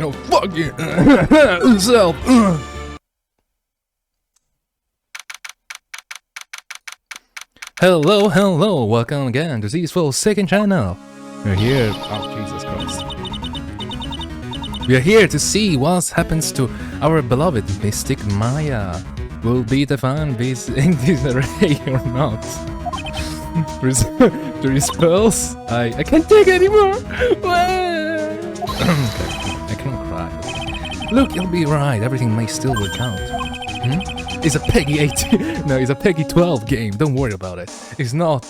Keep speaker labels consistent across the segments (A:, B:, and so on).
A: Oh, fuck you! Self! Hello, welcome again to Z's second channel. We're here. Oh, Jesus Christ. We are here to see what happens to our beloved mystic Maya. Will be defined in this array or not? The spells? I can't take anymore! I can't cry. Look, you'll be right. Everything may still work out. It's a Peggy 8. No, it's a Peggy 12 game. Don't worry about it. It's not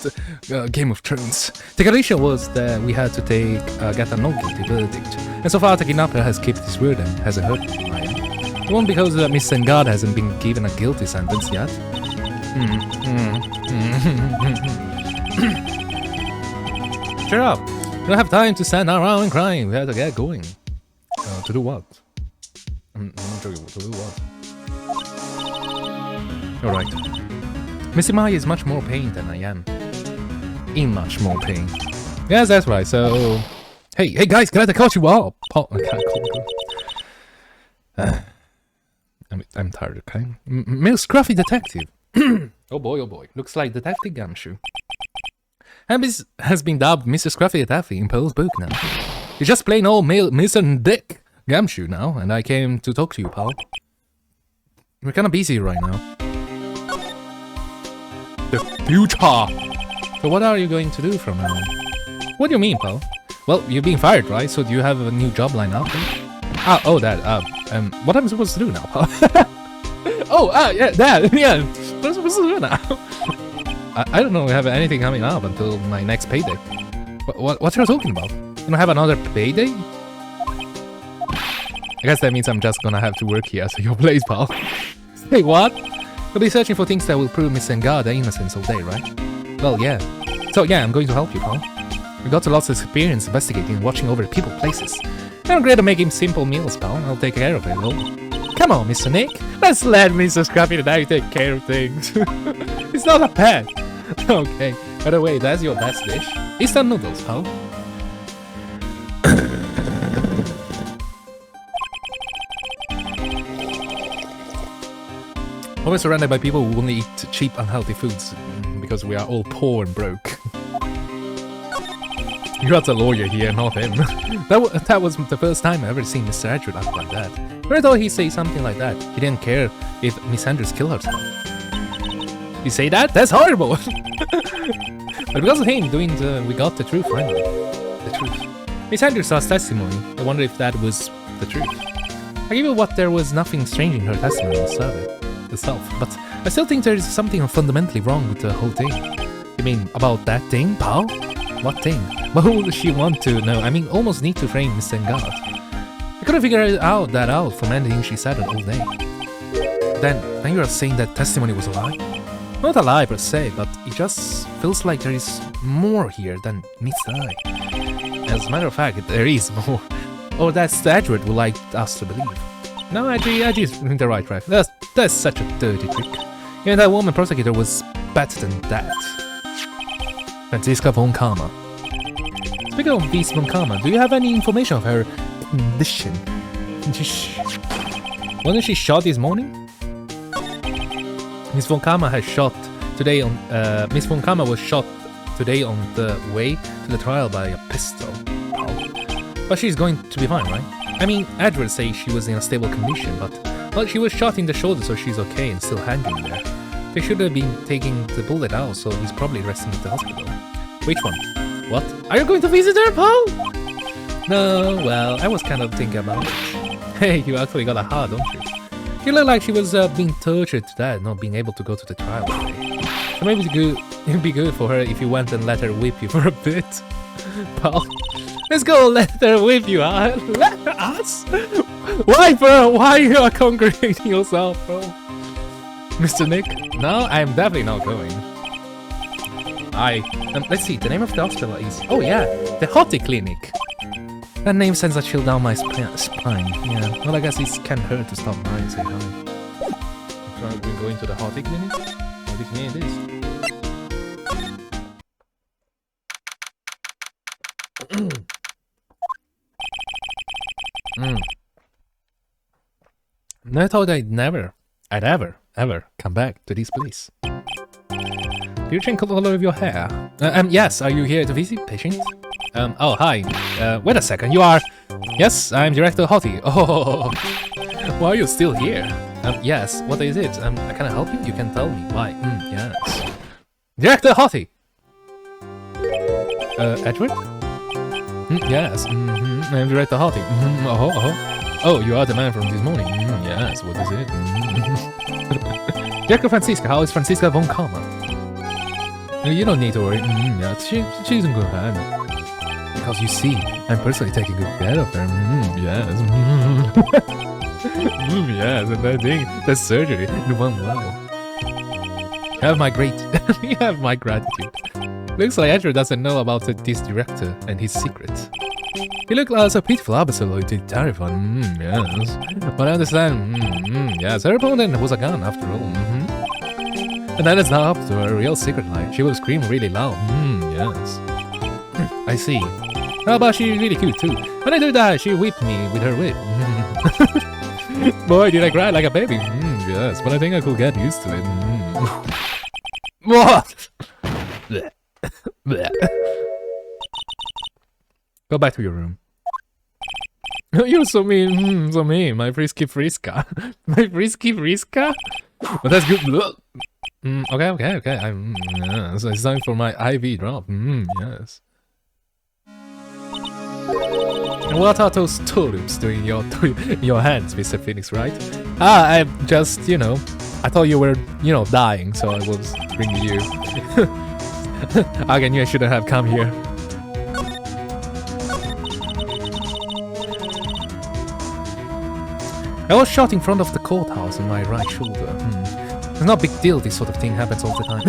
A: Game of Thrones. The condition was that we had to get a no guilty verdict. And so far, the kidnapper has kept his word and hasn't hurt Maya. It won't because Miss Sengard hasn't been given a guilty sentence yet. Cheer up. We don't have time to stand around crying. We have to get going. To do what? I'm not sure. To do what? Alright. Missy Maya is much more pain than I am. In much more pain. Yes, that's right. So, hey guys, can I call you up? Oh, I can't call you. I'm tired, okay? Male scruffy detective. Oh boy. Looks like Detective Gumshoe. Ambis has been dubbed Mr. Scruffy Detective in Poe's book now. He's just plain old Mr. Dick Gumshoe now, and I came to talk to you, pal. We're kinda busy right now. The future! So what are you going to do from now on? What do you mean, pal? Well, you're being fired, right? So do you have a new job lined up? What am I supposed to do now, pal? Yeah, that, yeah. What am I supposed to do now? I don't know, we have anything coming up until my next payday. What are you talking about? You don't have another payday? I guess that means I'm just gonna have to work here at your place, pal. Hey, what? You'll be searching for things that will prove Miss Sengard their innocence all day, right? Well, yeah. So yeah, I'm going to help you, pal. We got lots of experience investigating and watching over people places. I'm great at making simple meals, pal. I'll take care of it all. Come on, Mr. Nick. Let's let Mr. Scruffy the Dog take care of things. It's not a pet. Okay. By the way, that's your best dish. Instant noodles, pal. Always surrounded by people who only eat cheap, unhealthy foods because we are all poor and broke. You're the lawyer here, not him. That was the first time I ever seen Mr. Edgewood act like that. Never thought he'd say something like that. He didn't care if Miss Andrews killed herself. You say that? That's horrible! But because of him we got the truth finally. The truth. Miss Andrews saw testimony. I wonder if that was the truth. I give you what, there was nothing strange in her testimony itself, but I still think there is something fundamentally wrong with the whole thing. You mean about that thing, pal? What thing? What would she want to know? I mean, almost need to frame Miss Sengard. I couldn't figure that out from anything she said all day. Then you are saying that testimony was a lie? Not a lie per se, but it just feels like there is more here than meets the eye. As a matter of fact, there is more. Or that Edgewood would like us to believe. No, Edgy's in the right track. That's such a dirty trick. Even that woman prosecutor was better than that. Franziska von Karma. Speaking of Miss von Karma, do you have any information of her condition? Wasn't she shot this morning? Miss von Karma has shot today on. Miss von Karma was shot today on the way to the trial by a pistol. But she's going to be fine, right? I mean, Edward says she was in a stable condition, but well, she was shot in the shoulder, so she's okay and still hanging there. They should have been taking the bullet out, so he's probably resting at the hospital. Which one? What? Are you going to visit her, pal? No, well, I was kind of thinking about it. Hey, you actually got a heart, don't you? You look like she was being tortured to death, not being able to go to the trial today. So maybe it'd be good for her if you went and let her whip you for a bit. Pal, let's go let her whip you, huh? Let us? Why, bro? Why are you congregating yourself, bro? Mr. Nick? No, I'm definitely not going. Let's see, the name of the hospital is... Oh yeah, the Hottie Clinic. That name sends a chill down my spine. Yeah, well, I guess it can't hurt to stop by and say hi. We're going to the Hottie Clinic? Hottie Clinic it is. I thought I'd ever come back to this place. Do you change color of your hair? Yes, are you here to visit, patient? Oh, hi. Wait a second, you are... Yes, I'm Director Hottie. Oh, why are you still here? Yes, what is it? Can I help you? You can tell me. Why? Yes. Director Hottie! Edward? Yes, I'm Director Hottie. Oh, you are the man from this morning. Yes, what is it? Director Francisca, how is Francisca von Karma? You don't need to worry. Yeah, she's in good hands. Because you see, I'm personally taking good care of her. Yes. Yes, and I think the surgery went well. You have my gratitude. Looks like Edward doesn't know about this director and his secret. He looked so pitiful, absolutely terrifying. Yes. But I understand. Yes, her opponent was a gun after all. And that is now up to her real secret life. She will scream really loud. Yes. I see. How about she's really cute too? When I do that, she whipped me with her whip. Boy, did I cry like a baby. Yes, but I think I could get used to it. What? Go back to your room. You're so mean, my frisky friska. My frisky friska? But that's good. Okay. So it's time for my IV drop. Yes. And what are those tulips doing in your hands, Mr. Phoenix Wright? I just, I thought you were, dying, so I was bringing you. I knew I shouldn't have come here. I was shot in front of the courthouse on my right shoulder. It's not a big deal, this sort of thing happens all the time.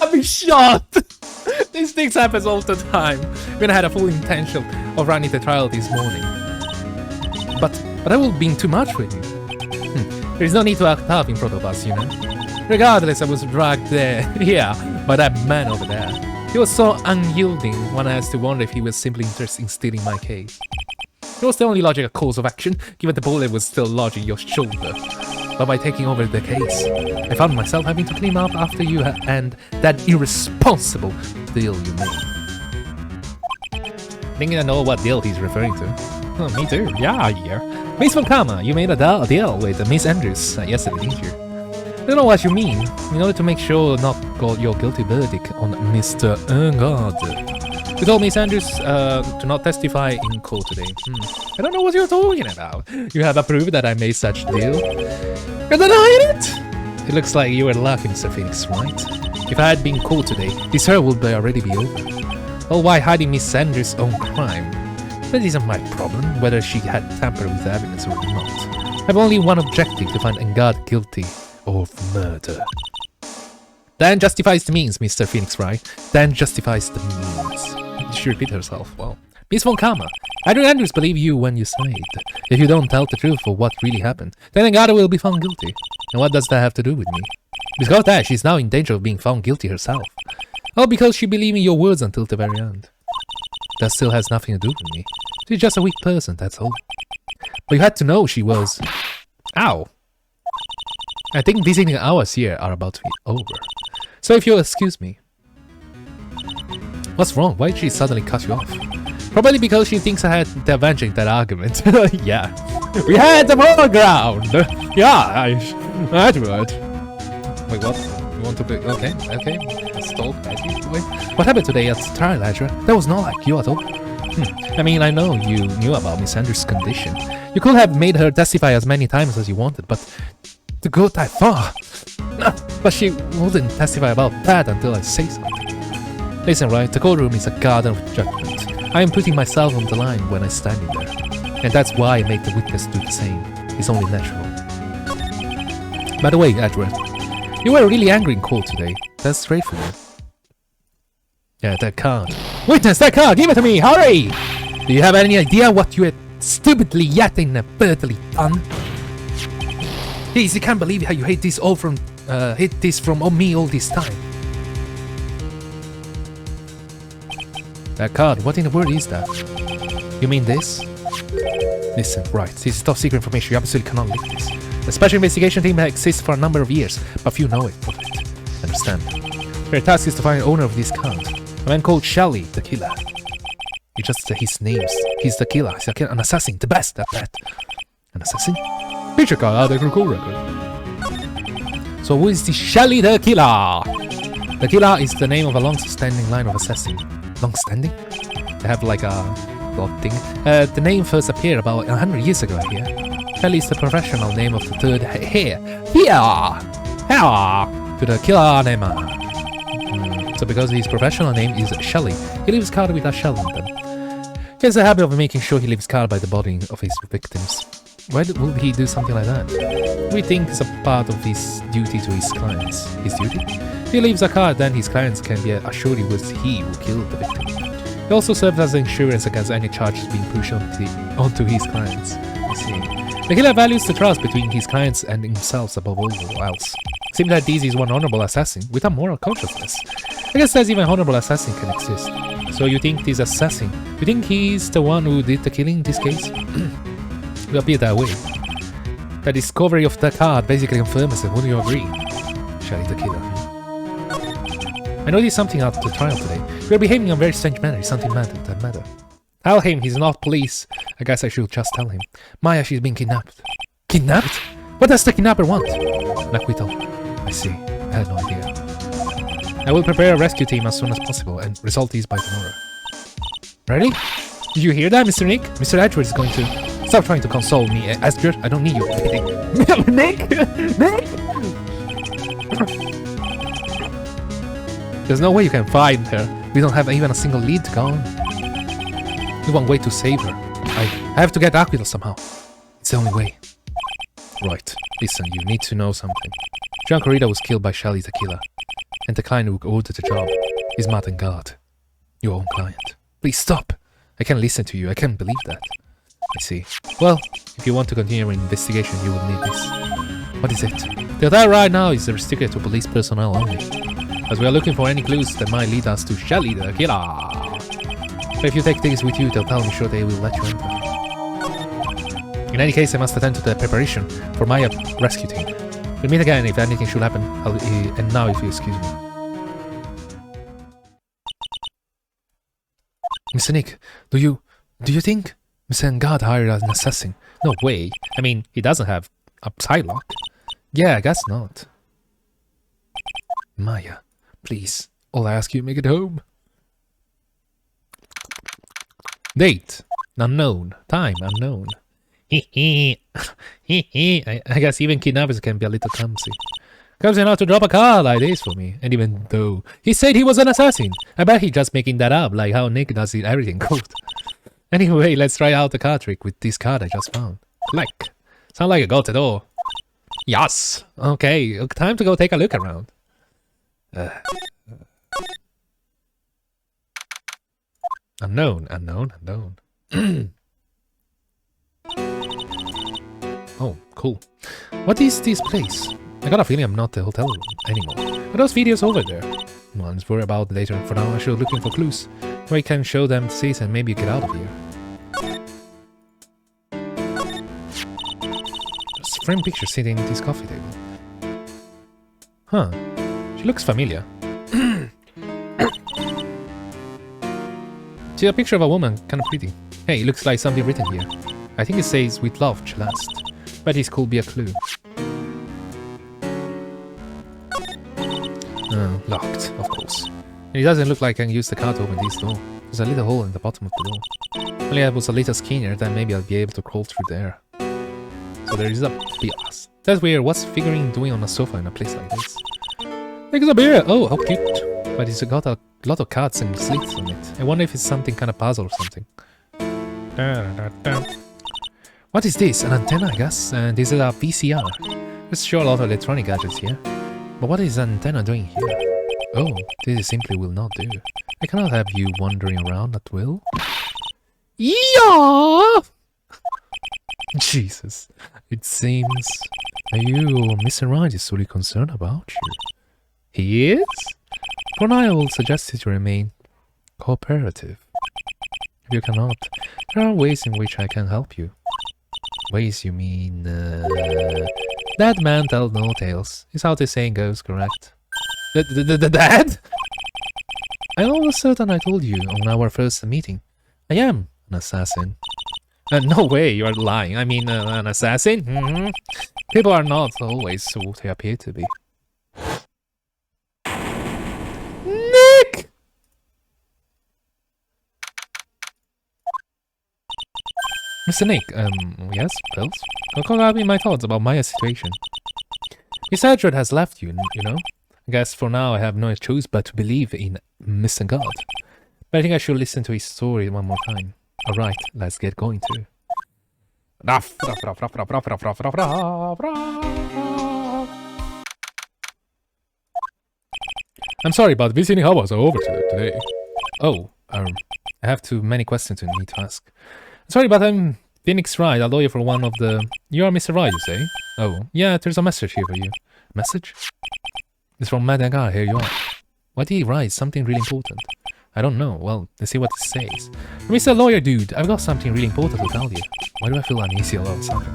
A: I've been shot! These things happen all the time. When I had a full intention of running the trial this morning. But that would have been too much for you. There's no need to act up in front of us, Regardless, I was dragged there, by that man over there. He was so unyielding, one has to wonder if he was simply interested in stealing my case. It was the only logical course of action, given the bullet was still lodged in your shoulder. But by taking over the case, I found myself having to clean up after you and that irresponsible deal you made. Think I know what deal he's referring to. Oh, me too. Yeah. Miss Von Karma, you made a deal with Miss Andrews yesterday, didn't you? I don't know what you mean. In order to make sure not got your guilty verdict on Mr. Erngard. You told Miss Andrews to not testify in court today. I don't know what you're talking about. You have approved that I made such deal. You're denying it? It looks like you were lucky, Mr. Phoenix, right? If I had been caught today, this trial would already be over. Well, why hiding Miss Andrews' own crime? That isn't my problem, whether she had tampered with the evidence or not. I have only one objective, to find Engard guilty of murder. That justifies the means, Mr. Phoenix Wright. That justifies the means. She repeated herself. Well, Miss Von Karma, I don't Andrews believe you when you say it. If you don't tell the truth of what really happened, then Engard will be found guilty. And what does that have to do with me? Because of that, she's now in danger of being found guilty herself. Oh, because she believed in your words until the very end. That still has nothing to do with me. She's just a weak person, that's all. But you had to know she was... Ow! I think visiting hours here are about to be over. So if you'll excuse me. What's wrong? Why did she suddenly cut you off? Probably because she thinks I had the advantage in that argument. Yeah. We had the foreground! Yeah, Edward. Wait, what? You want to be... Okay. Stop, Wait. What happened today at the trial, Edward? That was not like you at all. I mean, I know you knew about Miss Andrews' condition. You could have made her testify as many times as you wanted, but... to go that far... But she wouldn't testify about that until I say something. Listen, right, the courtroom is a garden of judgment. I am putting myself on the line when I stand in there. And that's why I make the witness do the same. It's only natural. By the way, Edward, you were really angry in court today. That's straight for you. Yeah, that card. Witness, that card! Give it to me! Hurry! Do you have any idea what you had stupidly yet inadvertently done? Please, I can't believe how you hid this from me all this time. That card, what in the world is that? You mean this? Listen, Wright, this is top secret information. You absolutely cannot leak this. The special investigation team exists for a number of years, but few know it. Understand? Their task is to find the owner of this card. A man called Shelly, the killer. You just say his names. He's the killer. He's an assassin. The best at that. An assassin? Picture card, the recall record. So who is the Shelly the killer? The killer is the name of a long-standing line of assassins. Long-standing? They have like a thing. The name first appeared about 100 years ago here. Shelly is the professional name of the third here to the killer name. So because his professional name is Shelly, he leaves card with a shell in them. He has a habit of making sure he leaves card by the body of his victims. Why would he do something like that? We think it's a part of his duty to his clients. His duty? If he leaves a card, then his clients can be assured it was he who killed the victim. He also serves as insurance against any charges being pushed onto his clients. I see. The killer values the trust between his clients and himself above all else. It seems that this is one honorable assassin with a moral consciousness. I guess there's even honorable assassin can exist. So you think this assassin, you think he's the one who did the killing in this case? It will appear that way. The discovery of the card basically confirms it, wouldn't you agree? Shelly the killer. I noticed something at the trial today. You are behaving in a very strange manner. Is something that matter? Tell him he's not police. I guess I should just tell him. Maya, she's been kidnapped. Kidnapped? What does the kidnapper want? An acquittal. I see. I had no idea. I will prepare a rescue team as soon as possible and result these by tomorrow. Ready? Did you hear that, Mr. Nick? Mr. Edward is going to... Stop trying to console me, Edward. I don't need you. Nick! Nick! There's no way you can find her. We don't have even a single lead to go on. Only one way to save her. I have to get acquittal somehow. It's the only way. Right. Listen, you need to know something. John Corrida was killed by Shelly the killer. And the client who ordered the job is Martin Guard. Your own client. Please stop. I can't listen to you. I can't believe that. I see. Well, if you want to continue your investigation, you will need this. What is it? The hotel right now is restricted to police personnel only. As we are looking for any clues that might lead us to Shelly the killer. But if you take things with you, they'll tell me sure they will let you enter. In any case, I must attend to the preparation for my rescue team. We'll meet again if anything should happen, and now if you excuse me. Mr. Nick, do you think Mr. God hired an assassin? No way. I mean, he doesn't have a sidelock. Yeah, I guess not. Maya, please, all I ask you, make it home. Date, unknown. Time, unknown. I guess even kidnappers can be a little clumsy. Comes enough to drop a card like this for me. And even though he said he was an assassin, I bet he's just making that up, like how Nick does everything good. Anyway, let's try out the card trick with this card I just found. Click. Sound like I got it all. Yes. Okay, time to go take a look around. Unknown. Oh, cool. What is this place? I got a feeling I'm not the hotel anymore. Are those videos over there? Well, let's worry about it later. For now, I should look looking for clues. Where I can show them the seats and maybe get out of here. There's a framed picture sitting at this coffee table. Huh. She looks familiar. See a picture of a woman, kinda pretty. Hey, it looks like something written here. I think it says, "With love, Celeste." But this could be a clue. Locked, of course. And it doesn't look like I can use the card to open this door. There's a little hole in the bottom of the door. Only I was a little skinnier, then maybe I'll be able to crawl through there. So there is a bias. That's weird. What's figuring doing on a sofa in a place like this? Like a beer! Oh, how cute! But it's got a lot of cards and slits on it. I wonder if it's something kind of puzzle or something. What is this? An antenna, I guess? And this is a VCR. Let's show a lot of electronic gadgets here. But what is an antenna doing here? Oh, this simply will not do. I cannot have you wandering around at will. Yeah! Jesus. It seems you, Mr. Wright, is solely concerned about you. He is? For now, I will suggest you to remain cooperative. If you cannot, there are ways in which I can help you. Ways, you mean? That man tells no tales. Is how the saying goes, correct? Dad? I'm almost certain I told you on our first meeting. I am an assassin. No way, you are lying. I mean, an assassin? Mm-hmm. People are not always what they appear to be. Nick! Mr. Nick, yes, Pills? I'll call out my thoughts about my situation. Miss Edward has left you, you know? I guess for now I have no choice but to believe in Mr. God. But I think I should listen to his story one more time. Alright, let's get going to. I'm sorry, but visiting hours are over today. Oh, I have too many questions to need to ask. Sorry, but I'm Phoenix Wright, a lawyer for one of the... You are Mr. Wright, you say? Oh, yeah, there's a message here for you. Message? It's from Madam Gar, here you are. Why did he write something really important? I don't know, well, let's see what it says. Mr. Lawyer Dude, I've got something really important to tell you. Why do I feel uneasy all of a sudden?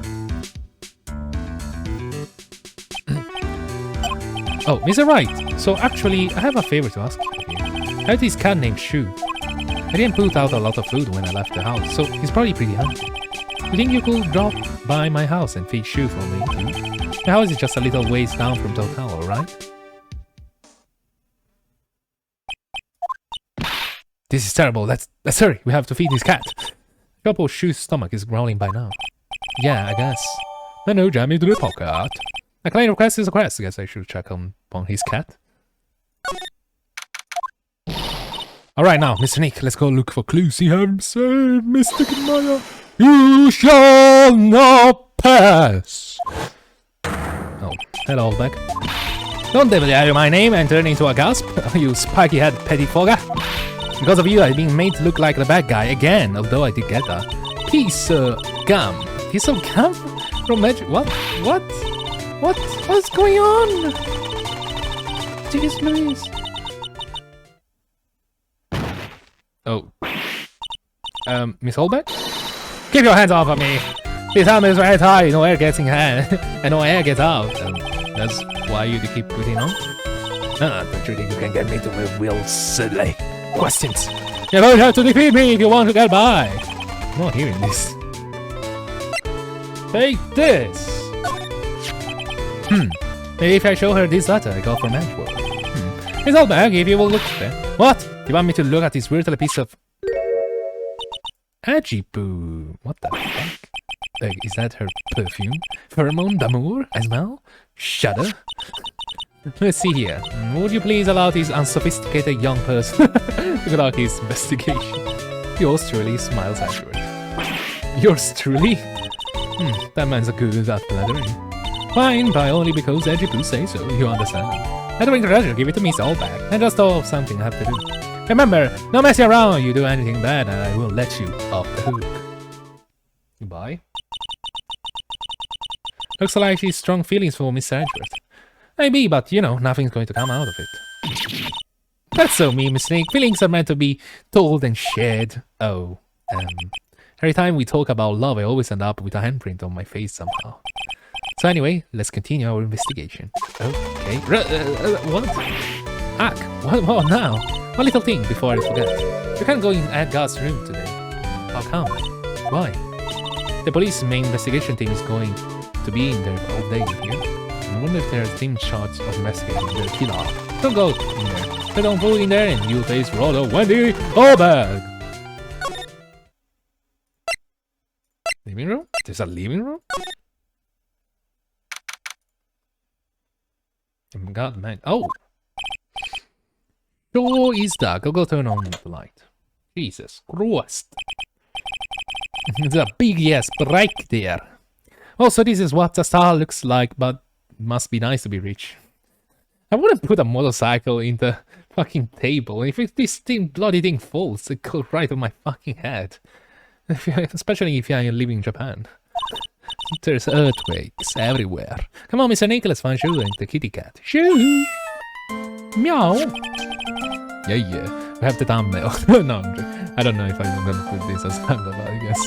A: Oh, Mr. Wright, so actually, I have a favor to ask you. I have this cat named Shu. I didn't put out a lot of food when I left the house, so he's probably pretty hungry. You think you could drop by my house and feed Shu for me, too? My house is just a little ways down from the hotel, alright? This is terrible, let's hurry, we have to feed this cat. Couple Shu's stomach is growling by now. Yeah, I guess. No, jam into the pocket. A client request is a request, I guess I should check on his cat. Alright now, Mr. Nick, let's go look for clues. See him say, Mr. Maya, you shall not pass. Oh, hello, Beck. Don't devalue my name and turn into a gasp, you spiky-head pettifogger. Because of you, I've been made to look like the bad guy again, although I did get that. Piece of gum. Piece of gum? From magic? What? What's going on? Jeez Louise. Oh. Miss Holbeck? Keep your hands off of me! This helmet is right high, no air gets in hand, and no air gets out. That's why you keep putting on? Don't you think you can get me to real silly questions? You're going to have to defeat me if you want to get by! I'm not hearing this. Take this! Maybe if I show her this letter I got from Antwerp. Miss Holbeck, if you will look there. What? You want me to look at this weird little piece of... Ajipoo. What the fuck? Is that her perfume? Pheromone d'amour as well? Shudder? Let's see here. Would you please allow this unsophisticated young person to conduct his investigation? Yours truly smiles afterward. Yours truly? That man's a good at flattering. Fine, but only because Ajipoo says so, you understand. I'd bring treasure, give it to me all back. I just thought of something I have to do. Remember, no messing around, you do anything bad and I will let you off the hook. Goodbye. Looks like she's strong feelings for Miss Edward. Maybe, but you know, nothing's going to come out of it. That's so mean, Miss Snake. Feelings are meant to be told and shared. Oh, every time we talk about love, I always end up with a handprint on my face somehow. So anyway, let's continue our investigation. Okay. What? Ack, what now? One little thing before I forget. You can't go in Edgar's room today. How come? Why? The police main investigation team is going to be in there all day here. I wonder if there's a team charged of investigating the killer. Don't go in there. They don't go in there and you'll face Rhoda, Wendy, or bag. Living room? There's a living room? God, man. Oh! Sure is dark. I'll go turn on the light. Jesus Christ. There's a big yes break there. Also, this is what the star looks like, but must be nice to be rich. I wouldn't put a motorcycle in the fucking table. If this bloody thing falls, it goes right on my fucking head. Especially if I live in Japan. There's earthquakes everywhere. Come on, Mr. Nick, let's find Shu and the kitty cat. Shu! Meow! Yeah. We have the thumbnail. No, I don't know if I'm gonna put this as thumbnail, I guess.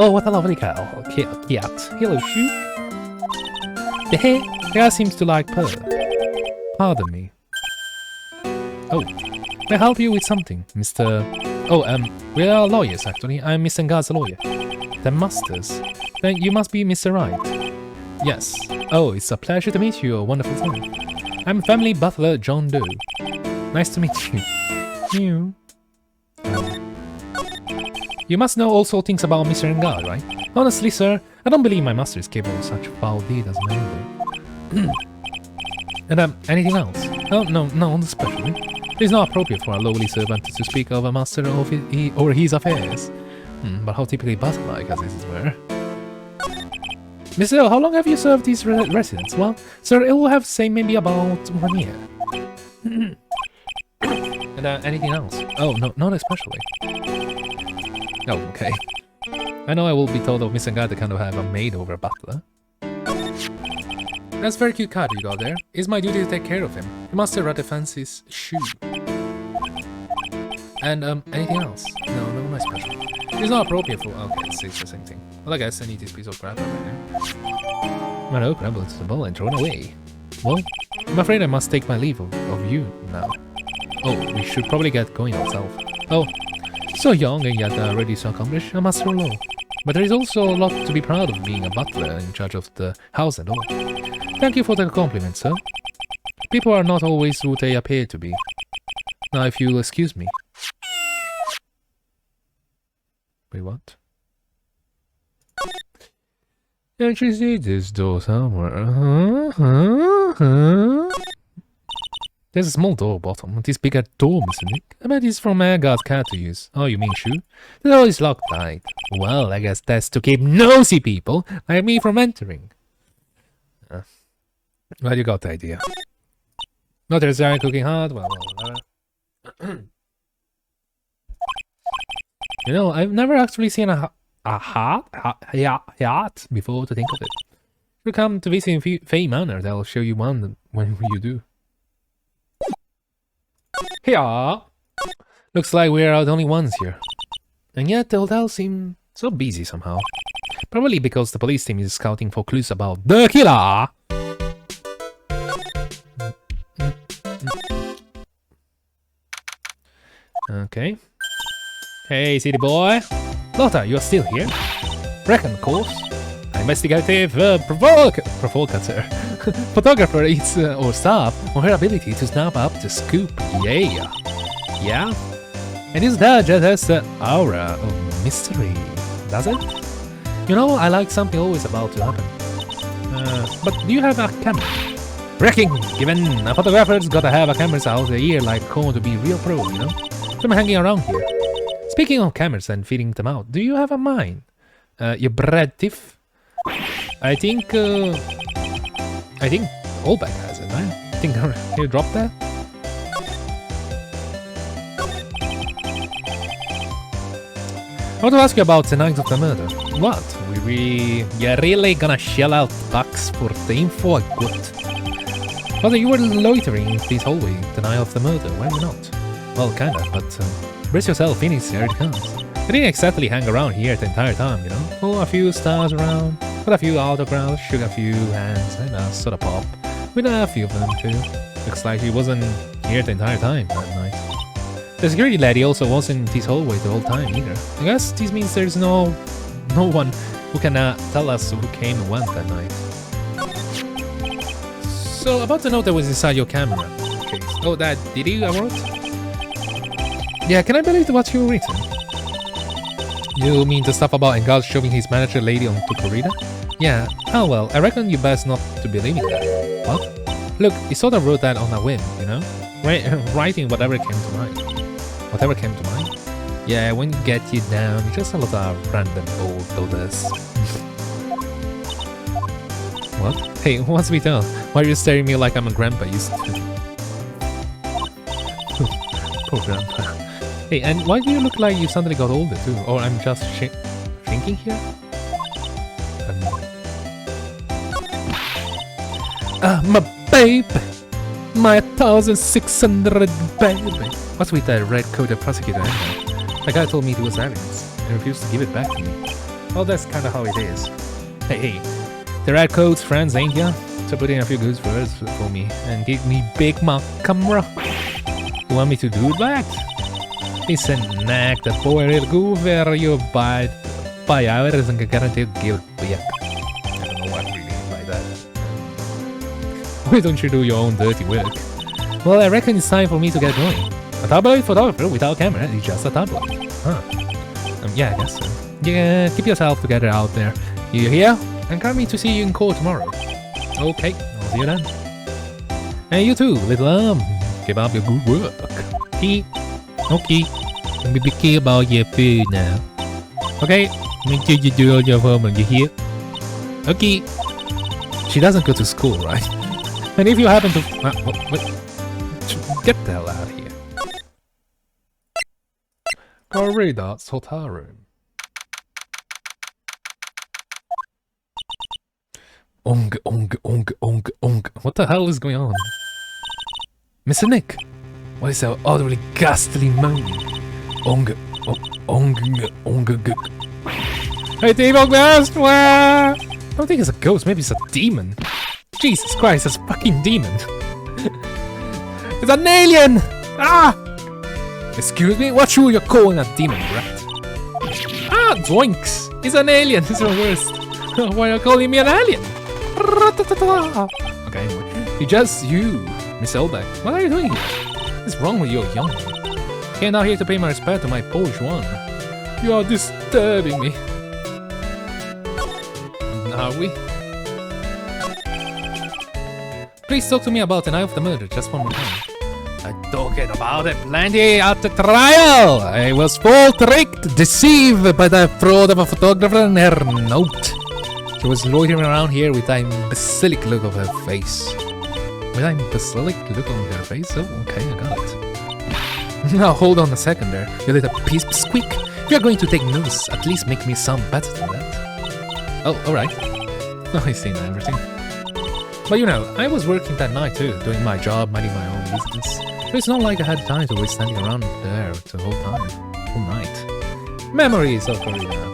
A: Oh, what a lovely cat. Hello, Shu. The hair seems to like purr. Pardon me. Oh, may I help you with something, Mr. Oh, we are lawyers, actually. I'm Mr. Ngar's lawyer. The masters. Then you must be Mr. Wright. Yes. Oh, it's a pleasure to meet you. A wonderful time. I'm family butler John Doe. Nice to meet you. You. You must know also things about Mr. Ngar, right? Honestly, sir, I don't believe my master is capable of such foul deed as my own. And anything else? Oh, no, especially. It is not appropriate for a lowly servant to speak of a master or his affairs. But how typically butler-like as this is where. Mr. L, how long have you served these residents? Well, sir, it will have, say, maybe about 1 year. And anything else? Oh, no, not especially. Oh, okay. I know I will be told of Mr. Ngar to kind of have a maid over a butler. That's a very cute cat you got there. It's my duty to take care of him. The master rather fancies Shu. And anything else? No, not special. It's not appropriate for. Okay, it's the same thing. Well, I guess I need this piece of crap over here. Well, grab it to the ball and throw it away. Well, I'm afraid I must take my leave of you now. Oh, we should probably get going ourselves. Oh, so young and yet ready to accomplish a master of law. But there is also a lot to be proud of being a butler in charge of the house and all. Thank you for the compliment, sir. People are not always who they appear to be. Now, if you'll excuse me. Wait, what? Can't you see this door somewhere? There's a small door bottom. This bigger door, Mr. Nick. I bet it's from Ngar's cat to use. Oh, you mean Shu? The door is locked tight. Well, I guess that's to keep nosy people like me from entering. Well, you got the idea. Not necessarily cooking hard. Well, You know, I've never actually seen a yacht before to think of it. If you come to visit Faye Manor, they'll show you one when you do. Yeah. Looks like we're the only ones here. And yet the hotel seems so busy somehow. Probably because the police team is scouting for clues about the killer. Okay. Hey, city boy. Lotta, you're still here? Reckon, of course. Investigative provocateur. Photographer is or staff on her ability to snap up the scoop. Yeah. Yeah? And is that just has the aura of mystery, does it? You know, I like something always about to happen. But do you have a camera? Wrecking! Given a photographer's gotta have a camera out the ear like corn to be real pro, you know? So I'm hanging around here. Speaking of cameras and feeding them out, do you have a mine? Your bread tiff? I think Oldback has it, right? I think he dropped that. I want to ask you about the night of the murder. What? You're really gonna shell out bucks for the info? Good. But you were loitering in this hallway the night of the murder, were you not? Well, kinda, but brace yourself, Phoenix, here it comes. I didn't exactly hang around here the entire time, you know? Oh, a few stars around, put a few autographs, shook a few hands, and a soda pop. With a few of them too. Looks like he wasn't here the entire time that night. The security lady also wasn't in this hallway the whole time either. I guess this means there's no one who can tell us who came and went that night. So, about the note that was inside your camera. Okay. Oh, that did you wrote? Yeah, can I believe what you written? You mean the stuff about Ngar shoving his manager lady onto corridor? Yeah. Oh well, I reckon you best not to believe in that. What? Look, he sort of wrote that on a whim, you know? Writing whatever came to mind. Whatever came to mind? Yeah, when you get you down, you're just a lot of random old builders. What? Hey, what's me done? Why are you staring at me like I'm a grandpa used to? Poor grandpa. Hey, and why do you look like you suddenly got older too? Or I'm just thinking here? My babe! My 1,600 baby! What's with that red-coated prosecutor anyway? The guy told me he was evidence and refused to give it back to me. Well, that's kind of how it is. Hey, the red coat's friends ain't ya? So put in a few good words for me and give me big my camera. You want me to do that? Listen, Nack, the boy will go where you buy hours and guarantee guilt. Yeah. I don't know what really mean by that. Why don't you do your own dirty work? Well, I reckon it's time for me to get going. A tabloid photographer without camera is just a tabloid. Huh. Yeah, I guess so. Yeah, keep yourself together out there. You hear? I'm coming to see you in court tomorrow. Okay, I'll see you then. And you too, little keep up your good work. Okay. Let me be clear about your food now. Okay, make sure you do all your homework, you hear? Okay. She doesn't go to school, right? And if you happen to... Get the hell out of here. Corridor's hotel room. Ong. What the hell is going on? Mr. Nick, what is that utterly ghastly moaning? Hey, demon ghost! I don't think it's a ghost, maybe it's a demon. Jesus Christ, it's a fucking demon. It's an alien! Ah! Excuse me, what you you're calling a demon, rat? Ah, zoinks! It's an alien, it's the worst. Why are you calling me an alien? Okay, anyway. It's just you, Miss Elbeck. What are you doing here? What's wrong with you, young one? Came out here to pay my respect to my Polish one. You are disturbing me. Are we? Please talk to me about the night of the murder, just one more time. I'm talking about it plenty at the trial! I was full tricked, deceived by the fraud of a photographer and her note. She was loitering around here with that imbecilic look of her face. With that imbecilic look on her face? Oh, okay, I got it. Now hold on a second there, you little piece of squeak. If you're going to take notes, at least make me sound better than that. Oh, alright. I see now everything. But you know, I was working that night too, doing my job, minding my own business. But it's not like I had time to waste standing around there the whole night. Memories of Corrida.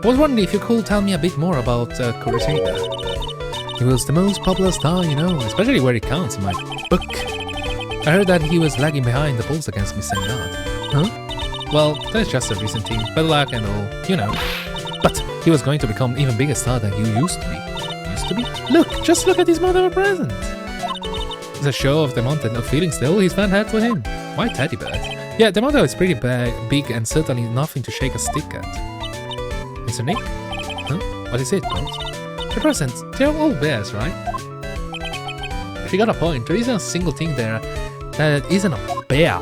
A: I was wondering if you could tell me a bit more about Corrida. He was the most popular star, you know, especially where it counts in my book. I heard that he was lagging behind the polls against Miss Sengat. Huh? Well, that's just a recent thing, bad luck and all, you know. But he was going to become even bigger star than you used to be. Look, just look at his mother present. It's a show of the mountain of feelings that all his fan had for him. Why teddy bear? Yeah, the mother is pretty big and certainly nothing to shake a stick at. Mr. Nick? Huh? What is it, Bones? The presents, they're all bears, right? She got a point. There isn't a single thing there that isn't a bear.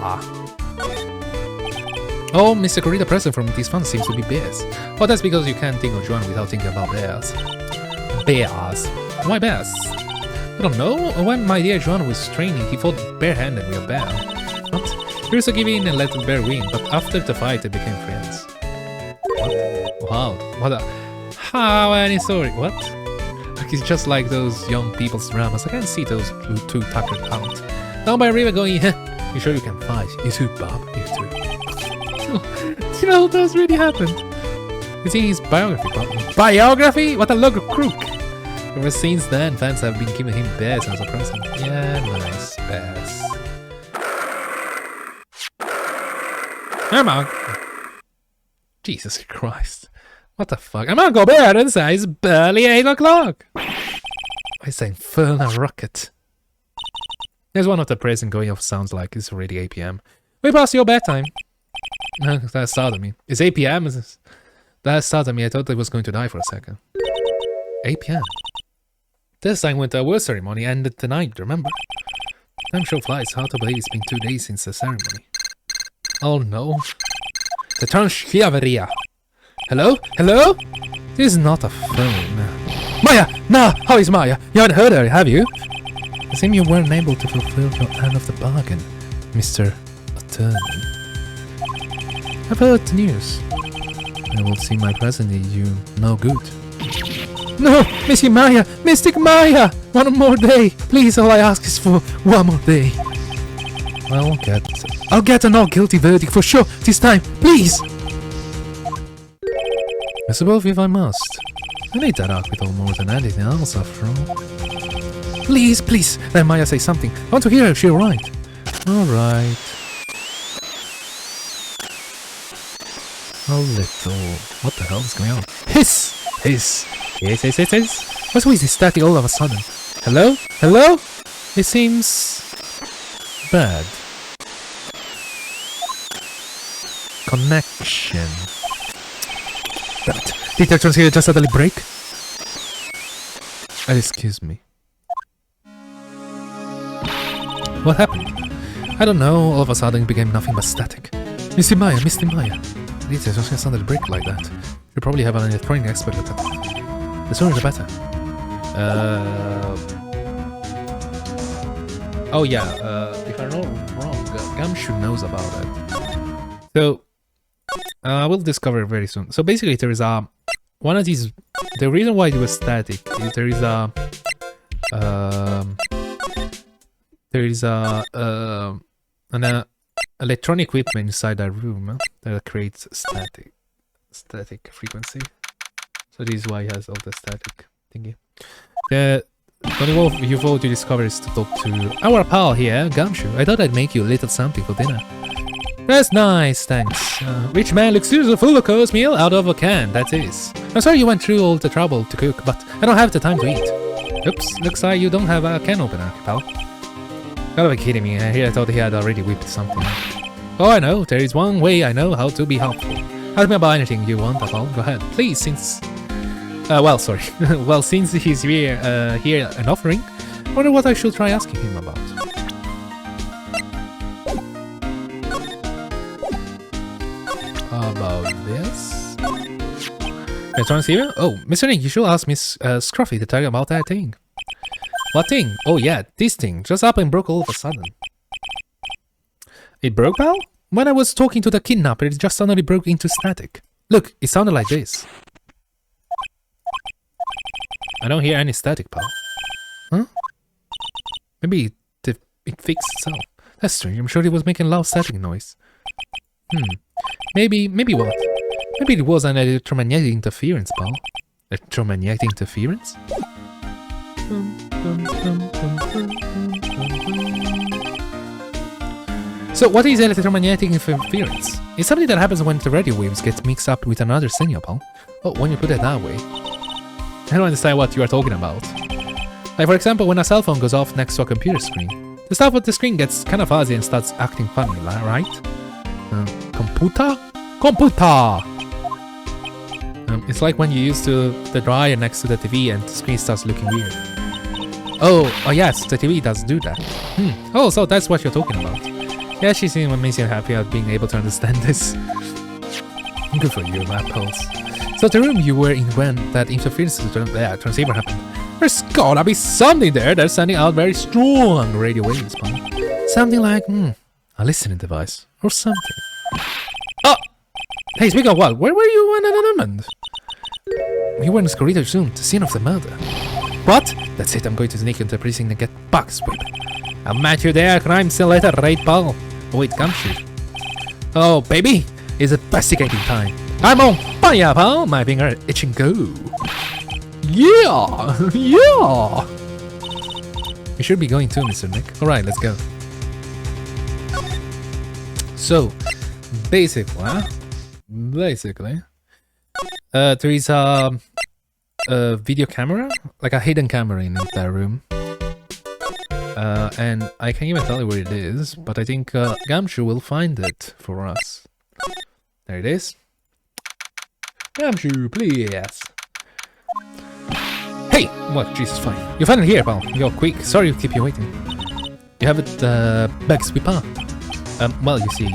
A: Oh, Mr. Corrida present from this fund seems to be bears. Well, that's because you can't think of Juan without thinking about bears. Bears. Why bears? I don't know. When my dear Juan was training, he fought barehanded with a bear. What? He used to give in and let the bear win, but after the fight, they became friends. What? Wow. What a... How any story? What? It's just like those young people's dramas. I can't see those two tuckered out. Down by a river going, you sure you can fight? You too, Bob. You too. You know, that's really happened. It's in his biography, Bob. Biography? What a log of crook! Ever since then, fans have been giving him bears as a present. Yeah, nice bears. Come on! Jesus Christ. What the fuck? I'm gonna go bed and say it's barely 8 o'clock! It's an infernal rocket. There's one of the present going off sounds like it's already 8 p.m. We past your bedtime. No, that startled me. It's 8 p.m. That startled me. I thought I was going to die for a second. 8 p.m. This time went to a war ceremony ended tonight, remember? Time show flies. Hard to believe it's been 2 days since the ceremony. Oh no. The Transchiaveria. Hello? Hello? This is not a phone. Maya! Nah! How is Maya? You haven't heard her, have you? It seems you weren't able to fulfill your end of the bargain, Mr. Attorney. I've heard the news. I will see my present in you no good. No! Mystic Maya! Mystic Maya! One more day! Please, all I ask is for one more day. I'll get a not guilty verdict for sure this time, please! Mr. Wolf, if I must. I need that hospital more than anything else, after all. Please, please, let Maya say something. I want to hear if she's right. Alright. A little... What the hell is going on? Hiss! Hiss! Hiss, hiss, hiss, hiss! What's with this static all of a sudden? Hello? Hello? It seems... bad. Connection. Damn it. Did the transmitter just suddenly break? Excuse me. What happened? I don't know, all of a sudden it became nothing but static. Misty Maya, Misty Maya. Did the transmitter suddenly break like that? You probably have an electronic expert at that. The sooner the better. Oh yeah, if I'm not wrong, Gumshoe knows about it. So, we'll discover it very soon. So basically there is a... One of these... The reason why it was static is there is a... an electronic equipment inside that room that creates static frequency. So this is why it has all the static thingy. The only wolf you vote to discover is to talk to our pal here, Gumshoe. I thought I'd make you a little something for dinner. That's nice, thanks. Rich man looks seriously full of course meal out of a can, that is. I'm sorry you went through all the trouble to cook, but I don't have the time to eat. Oops, looks like you don't have a can opener, pal. Gotta be kidding me, I thought he had already whipped something. Oh, I know, there is one way I know how to be helpful. Ask me about anything you want, pal. Go ahead, please, since... well, sorry. Well, since he's here and offering, I wonder what I should try asking him about. About this? Oh, Mr. Nick, you should ask Miss Scruffy to tell you about that thing. What thing? Oh yeah, this thing. Just up and broke all of a sudden. It broke, pal? When I was talking to the kidnapper, it just suddenly broke into static. Look, it sounded like this. I don't hear any static, pal. Huh? Maybe it fixed itself. That's strange, I'm sure it was making loud static noise. Maybe what? Maybe it was an electromagnetic interference, pal. Electromagnetic interference? So what is electromagnetic interference? It's something that happens when the radio waves get mixed up with another signal, pal. Oh, when you put it that way. I don't understand what you are talking about. Like for example, when a cell phone goes off next to a computer screen, the stuff on the screen gets kind of fuzzy and starts acting funny, right? Computer? Computer! It's like when you use the dryer next to the TV and the screen starts looking weird. Oh yes, the TV does do that. Oh, so that's what you're talking about. Yeah, she seemed amazingly happy at being able to understand this. Good for you, my pals. So the room you were in when that interference transceiver happened, there's gotta be something there that's sending out very strong radio waves, pal. Something like, a listening device, or something. Oh! Hey, speaking of what, where were you when that happened? We were in the corridor soon, the scene of the murder. What? That's it, I'm going to sneak into the precinct and get buck sweep. I'll match you there, crime scene later, right, pal? Oh wait, Gumshoe. Oh, baby, it's investigating time. I'm on fire, pal! My finger itching go. Yeah! Yeah! You should be going too, Mr. Nick. Alright, let's go. So, basically, there is a video camera, like a hidden camera in that room. And I can't even tell you where it is, but I think Gumshoe will find it for us. There it is. Gumshoe, please. Hey! What? Jesus, fine. You're finally here, pal. You're quick. Sorry to keep you waiting. You have it, back sweeper. Well, you see,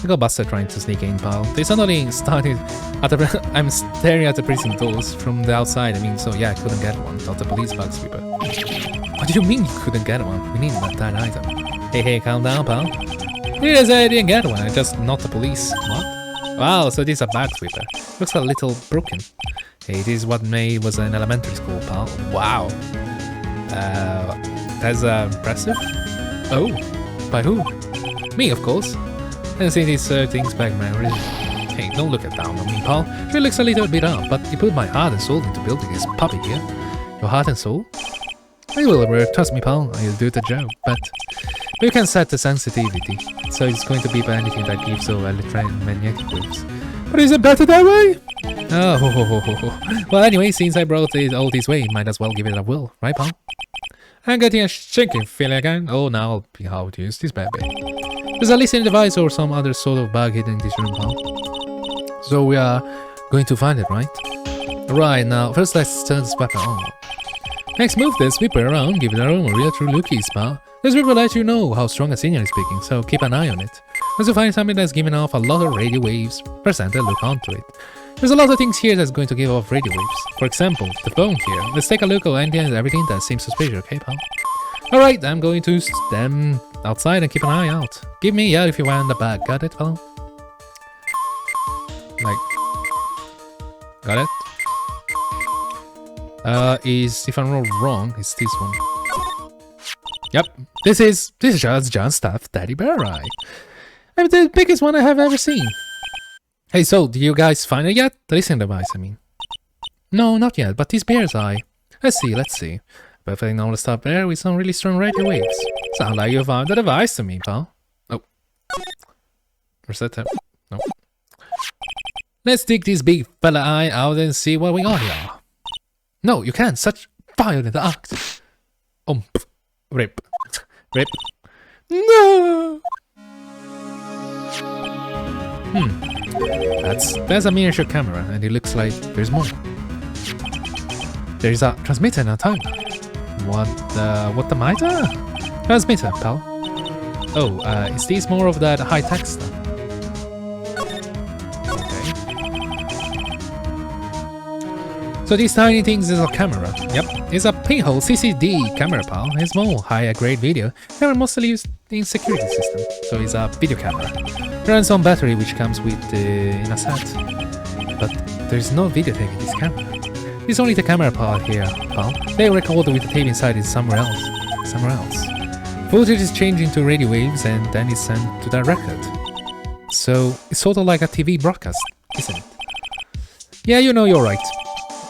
A: I got busted trying to sneak in, pal. They suddenly started at the... I'm staring at the prison doors from the outside. I mean, so yeah, I couldn't get one. Not the police bug sweeper. What do you mean you couldn't get one? We need that item. Hey, calm down, pal. Yes, I didn't get one. I just not the police. What? Wow, so this is a bag sweeper. Looks a little broken. Hey, this is what was an elementary school, pal. Wow. That's impressive. Oh, by who? Me, of course. I didn't see these things back, man. Really. Hey, don't look it down on me, pal. Sure looks a little bit up, but you put my heart and soul into building this puppy here. Your heart and soul? I will work, trust me, pal. I'll do the job, but you can set the sensitivity, so it's going to beep anything that gives so electromagnetic waves. But is it better that way? Oh, well, anyway, since I brought it all this way, might as well give it a whirl, right, pal? I'm getting a shaking feeling again. Oh, now I'll be how to use this baby. There's a listening device or some other sort of bug hidden in this room, pal. So we are going to find it, right? Right, now, first let's turn this weapon on. Next, move this sweeper around, give it a real true lookies, pal. This will let you know how strong a signal is speaking, so keep an eye on it. Once you find something that's giving off a lot of radio waves, press enter, look onto it. There's a lot of things here that's going to give off radio waves. For example, the phone here. Let's take a look at everything that seems suspicious, okay, pal? Alright, I'm going to stand outside and keep an eye out. Give me a yell if you want the bag, got it, pal? Like... Got it? If I'm not wrong, it's this one. Yep, this is just John Stuffed Teddy Bear, right? I mean, the biggest one I have ever seen. Hey, so, did you guys find it yet? The listening device, I mean. No, not yet, but this bear's eye. Let's see. Perfect non-stop bear with some really strong radio waves. Sound like you found the device to me, pal. Oh. Reset it. No. Let's dig this big fella eye out and see what we got here. No, you can't. Such violent act. Rip. Rip. No! That's a miniature camera, and it looks like there's more. There's a transmitter and a timer. What the matter? Transmitter, pal. Oh, is this more of that high-tech stuff? Okay. So these tiny things is a camera. Yep, it's a pinhole CCD camera, pal. It's more higher-grade video. Camera mostly used in security system, so it's a video camera. It runs on battery, which comes with in a set. But there's no videotape in this camera. It's only the camera part here, pal. They record with the tape inside it somewhere else. Footage is changed into radio waves and then it's sent to that record. So it's sort of like a TV broadcast, isn't it? Yeah, you know, you're right.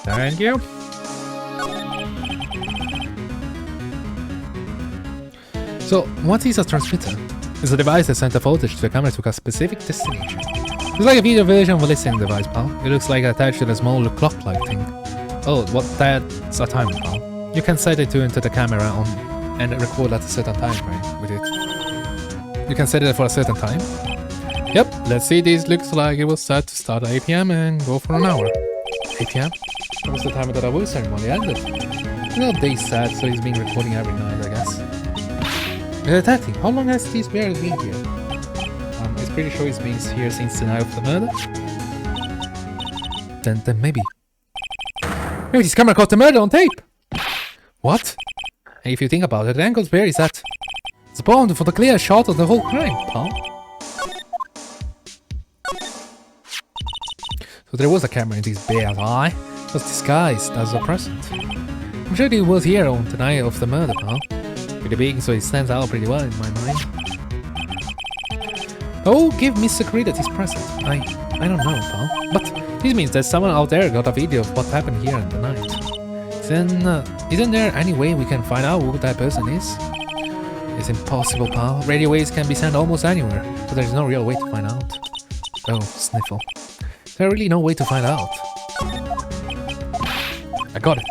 A: Thank you. So, what is a transmitter? It's a device that sends the footage to the camera to a specific destination. It's like a video version of a listening device, pal. It looks like attached to a small clock-like thing. Oh, that's a timer, pal. You can set it to enter the camera on and record at a certain time frame with it. You can set it for a certain time. Yep, let's see, this looks like it was set to start at 8 PM and go for an hour. 8 PM? That was the time that our ceremony ended. Well, they said, so he's been recording every night, I guess. Detective, how long has this bear been here? It's pretty sure he's been here since the night of the murder. Then maybe this camera caught the murder on tape! What? Hey, if you think about it, the angle's bear is that it's bound for the clear shot of the whole crime, pal. So there was a camera in this bear's eye. It was disguised as a present. I'm sure it was here on the night of the murder, pal. Pretty big, so it stands out pretty well in my mind. Oh, give Mr. Creed his present. I don't know, pal. But this means that someone out there got a video of what happened here in the night. Then, isn't there any way we can find out who that person is? It's impossible, pal. Radio waves can be sent almost anywhere, but there's no real way to find out. Oh, sniffle. There's really no way to find out. I got it.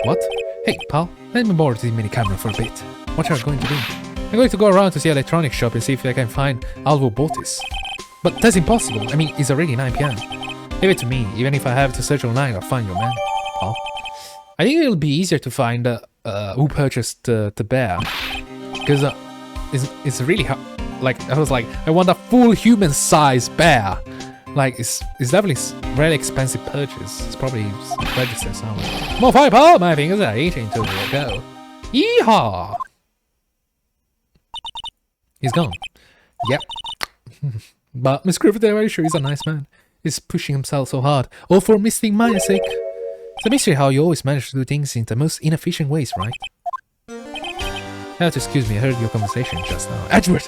A: What? Hey, pal, let me borrow this mini camera for a bit. What are you going to do? I'm going to go around to the electronics shop and see if I can find Alvo Botis. But that's impossible. I mean, it's already 9 PM. Leave it to me. Even if I have to search online, I'll find your man, pal. I think it'll be easier to find who purchased the bear. Because it's really hard. Like, I was like, I want a full human-sized bear. Like, it's definitely a very expensive purchase. It's probably registered somewhere. More fire, pal! My fingers are itching to go. Yeehaw! He's gone. Yep. But Miss Griffith, I'm very sure he's a nice man. He's pushing himself so hard. All for Mystic Maya's sake. It's a mystery how you always manage to do things in the most inefficient ways, right? You have to excuse me, I heard your conversation just now. Edward,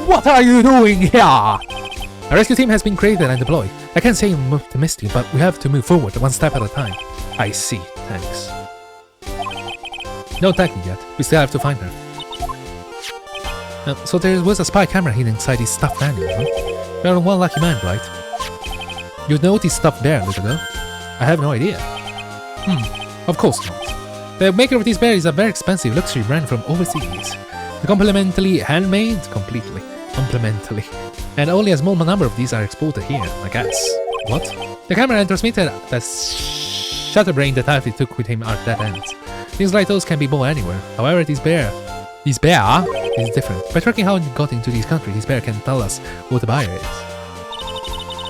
A: what are you doing here? A rescue team has been created and deployed. I can't say I'm optimistic, but we have to move forward one step at a time. I see. Thanks. No tagging yet. We still have to find her. So there was a spy camera hidden inside this stuffed animal, huh? You're one lucky man, right? You know this stuffed bear, little girl? I have no idea. Of course not. The maker of this bear is a very expensive luxury brand from overseas. The complementary handmade, completely. And only a small number of these are exported here, I guess. What? The camera transmitted that Shatterbrain detective took with him are dead ends. Things like those can be bought anywhere. However, this bear is different. By tracking how it got into this country, this bear can tell us what the buyer is.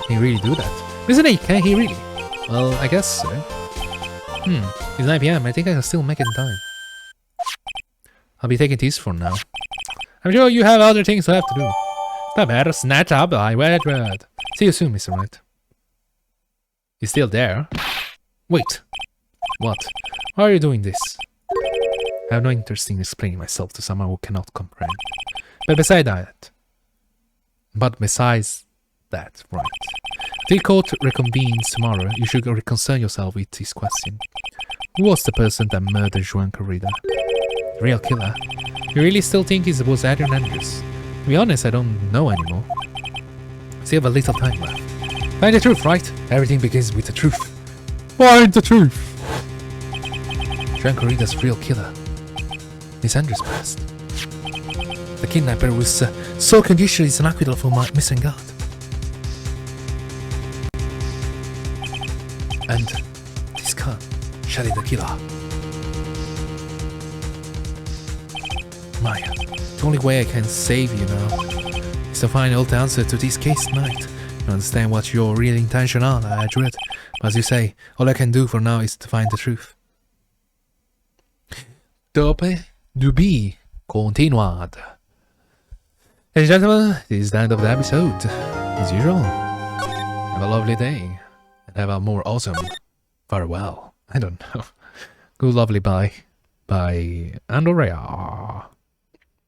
A: Can he really do that? Isn't he? Can he really? Well, I guess so. It's 9 PM. I think I can still make it in time. I'll be taking these for now. I'm sure you have other things to have to do. The better snatch up by Wedgwood. See you soon, Mr. Wright. He's still there? Wait. What? Why are you doing this? I have no interest in explaining myself to someone who cannot comprehend. But besides that, right. The court reconvenes tomorrow. You should reconcile yourself with this question. Who was the person that murdered Juan Corrida? The real killer? You really still think it was Adrian Andrews? To be honest, I don't know anymore. So you have a little time left. Find the truth, right? Everything begins with the truth. Find the truth! Juan Corrida's real killer. Miss Andrews passed. The kidnapper was so conditioned is an acquittal for my missing god. And this car, Shelley the killer. Maya, the only way I can save you now is to find all the answer to this case tonight. I understand what your real intention are, I dread. But as you say, all I can do for now is to find the truth. Dope to be continued. Ladies and gentlemen, this is the end of the episode. As usual, have a lovely day. And have a more awesome farewell. I don't know. Good lovely bye. Bye. And Aurea.